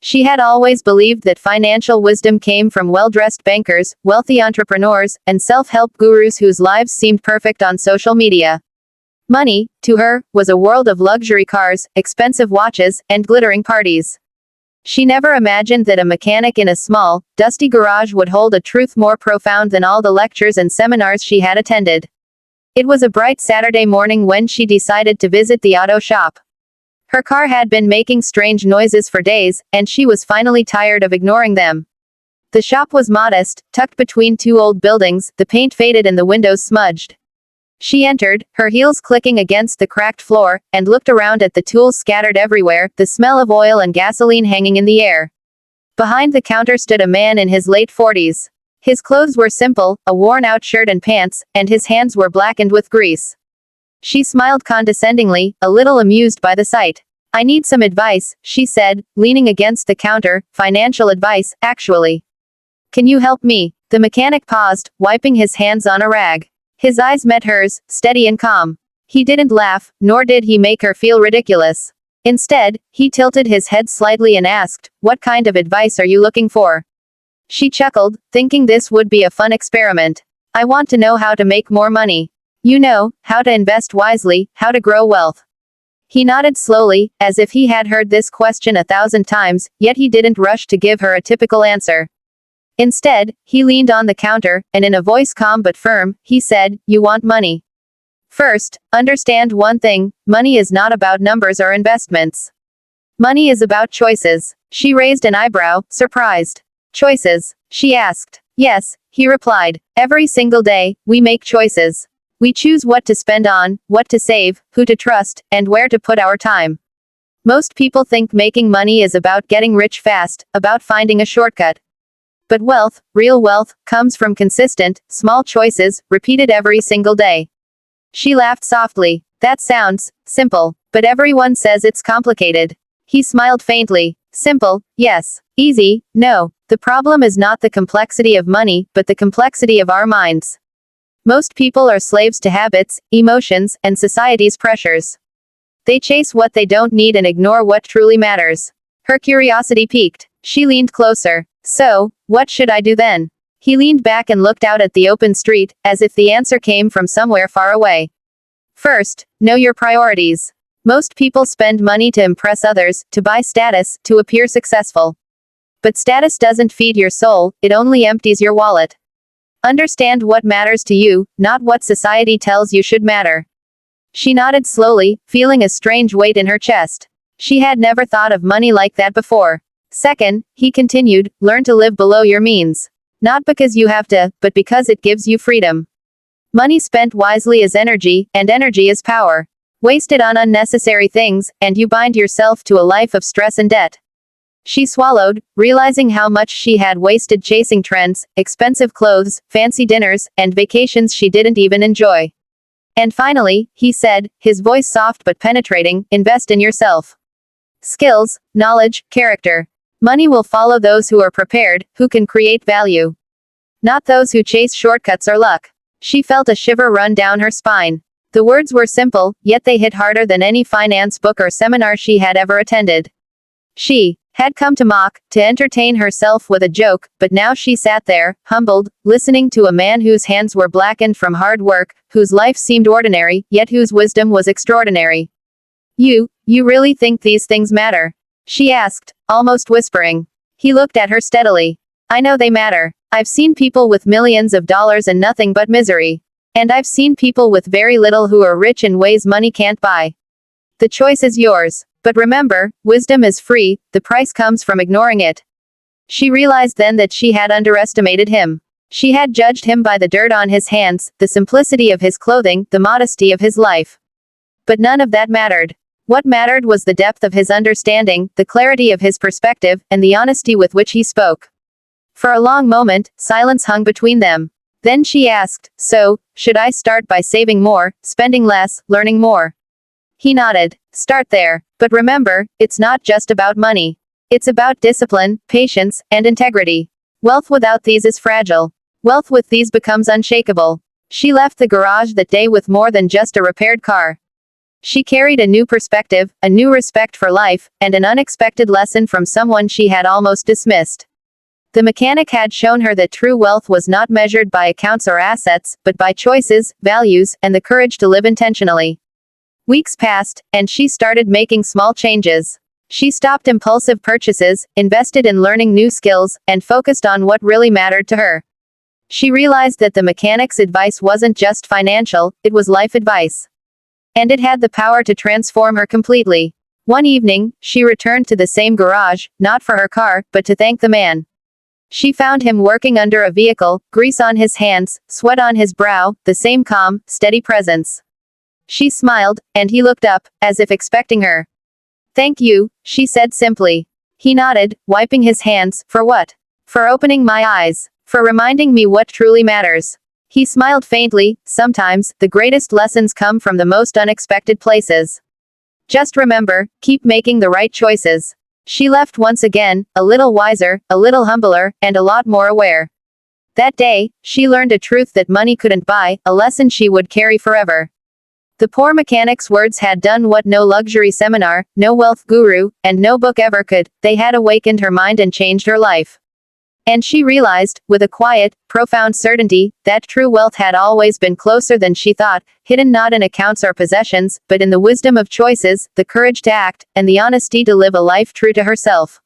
She had always believed that financial wisdom came from well-dressed bankers, wealthy entrepreneurs, and self-help gurus whose lives seemed perfect on social media. Money, to her, was a world of luxury cars, expensive watches, and glittering parties. She never imagined that a mechanic in a small, dusty garage would hold a truth more profound than all the lectures and seminars she had attended. It was a bright Saturday morning when she decided to visit the auto shop. Her car had been making strange noises for days, and she was finally tired of ignoring them. The shop was modest, tucked between two old buildings, the paint faded and the windows smudged. She entered, her heels clicking against the cracked floor, and looked around at the tools scattered everywhere, the smell of oil and gasoline hanging in the air. Behind the counter stood a man in his late 40s. His clothes were simple, a worn-out shirt and pants, and his hands were blackened with grease. She smiled condescendingly, a little amused by the sight. "I need some advice," she said, leaning against the counter. "Financial advice, actually. Can you help me?" The mechanic paused, wiping his hands on a rag. His eyes met hers, steady and calm. He didn't laugh, nor did he make her feel ridiculous. Instead, he tilted his head slightly and asked, "What kind of advice are you looking for?" She chuckled, thinking this would be a fun experiment. "I want to know how to make more money. You know, how to invest wisely, how to grow wealth." He nodded slowly, as if he had heard this question 1,000 times, yet he didn't rush to give her a typical answer. Instead, he leaned on the counter, and in a voice calm but firm, he said, "You want money. First, understand one thing, money is not about numbers or investments. Money is about choices." She raised an eyebrow, surprised. "Choices?" she asked. "Yes," he replied. "Every single day, we make choices. We choose what to spend on, what to save, who to trust, and where to put our time. Most people think making money is about getting rich fast, about finding a shortcut. But wealth, real wealth, comes from consistent, small choices, repeated every single day." She laughed softly. "That sounds simple, but everyone says it's complicated." He smiled faintly. "Simple, yes. Easy, no. The problem is not the complexity of money, but the complexity of our minds. Most people are slaves to habits, emotions, and society's pressures. They chase what they don't need and ignore what truly matters." Her curiosity piqued. She leaned closer. "So, what should I do then?" He leaned back and looked out at the open street, as if the answer came from somewhere far away. "First, know your priorities. Most people spend money to impress others, to buy status, to appear successful. But status doesn't feed your soul, it only empties your wallet. Understand what matters to you, not what society tells you should matter." She nodded slowly, feeling a strange weight in her chest. She had never thought of money like that before. "Second," he continued, "learn to live below your means. Not because you have to, but because it gives you freedom. Money spent wisely is energy, and energy is power. Waste it on unnecessary things, and you bind yourself to a life of stress and debt." She swallowed, realizing how much she had wasted chasing trends, expensive clothes, fancy dinners, and vacations she didn't even enjoy. "And finally," he said, his voice soft but penetrating, "invest in yourself. Skills, knowledge, character. Money will follow those who are prepared, who can create value. Not those who chase shortcuts or luck." She felt a shiver run down her spine. The words were simple, yet they hit harder than any finance book or seminar she had ever attended. She had come to mock, to entertain herself with a joke, but now she sat there, humbled, listening to a man whose hands were blackened from hard work, whose life seemed ordinary, yet whose wisdom was extraordinary. You really think these things matter?" she asked, almost whispering. He looked at her steadily. "I know they matter. I've seen people with millions of dollars and nothing but misery. And I've seen people with very little who are rich in ways money can't buy. The choice is yours. But remember, wisdom is free, the price comes from ignoring it." She realized then that she had underestimated him. She had judged him by the dirt on his hands, the simplicity of his clothing, the modesty of his life. But none of that mattered. What mattered was the depth of his understanding, the clarity of his perspective, and the honesty with which he spoke. For a long moment, silence hung between them. Then she asked, "So, should I start by saving more, spending less, learning more?" He nodded. "Start there. But remember, it's not just about money. It's about discipline, patience, and integrity. Wealth without these is fragile. Wealth with these becomes unshakable." She left the garage that day with more than just a repaired car. She carried a new perspective, a new respect for life, and an unexpected lesson from someone she had almost dismissed. The mechanic had shown her that true wealth was not measured by accounts or assets, but by choices, values, and the courage to live intentionally. Weeks passed, and she started making small changes. She stopped impulsive purchases, invested in learning new skills, and focused on what really mattered to her. She realized that the mechanic's advice wasn't just financial, it was life advice. And it had the power to transform her completely. One evening, she returned to the same garage, not for her car, but to thank the man. She found him working under a vehicle, grease on his hands, sweat on his brow, the same calm, steady presence. She smiled, and he looked up, as if expecting her. "Thank you," she said simply. He nodded, wiping his hands. "For what?" "For opening my eyes. For reminding me what truly matters." He smiled faintly. "Sometimes, the greatest lessons come from the most unexpected places. Just remember, keep making the right choices." She left once again, a little wiser, a little humbler, and a lot more aware. That day, she learned a truth that money couldn't buy, a lesson she would carry forever. The poor mechanic's words had done what no luxury seminar, no wealth guru, and no book ever could. They had awakened her mind and changed her life. And she realized, with a quiet, profound certainty, that true wealth had always been closer than she thought, hidden not in accounts or possessions, but in the wisdom of choices, the courage to act, and the honesty to live a life true to herself.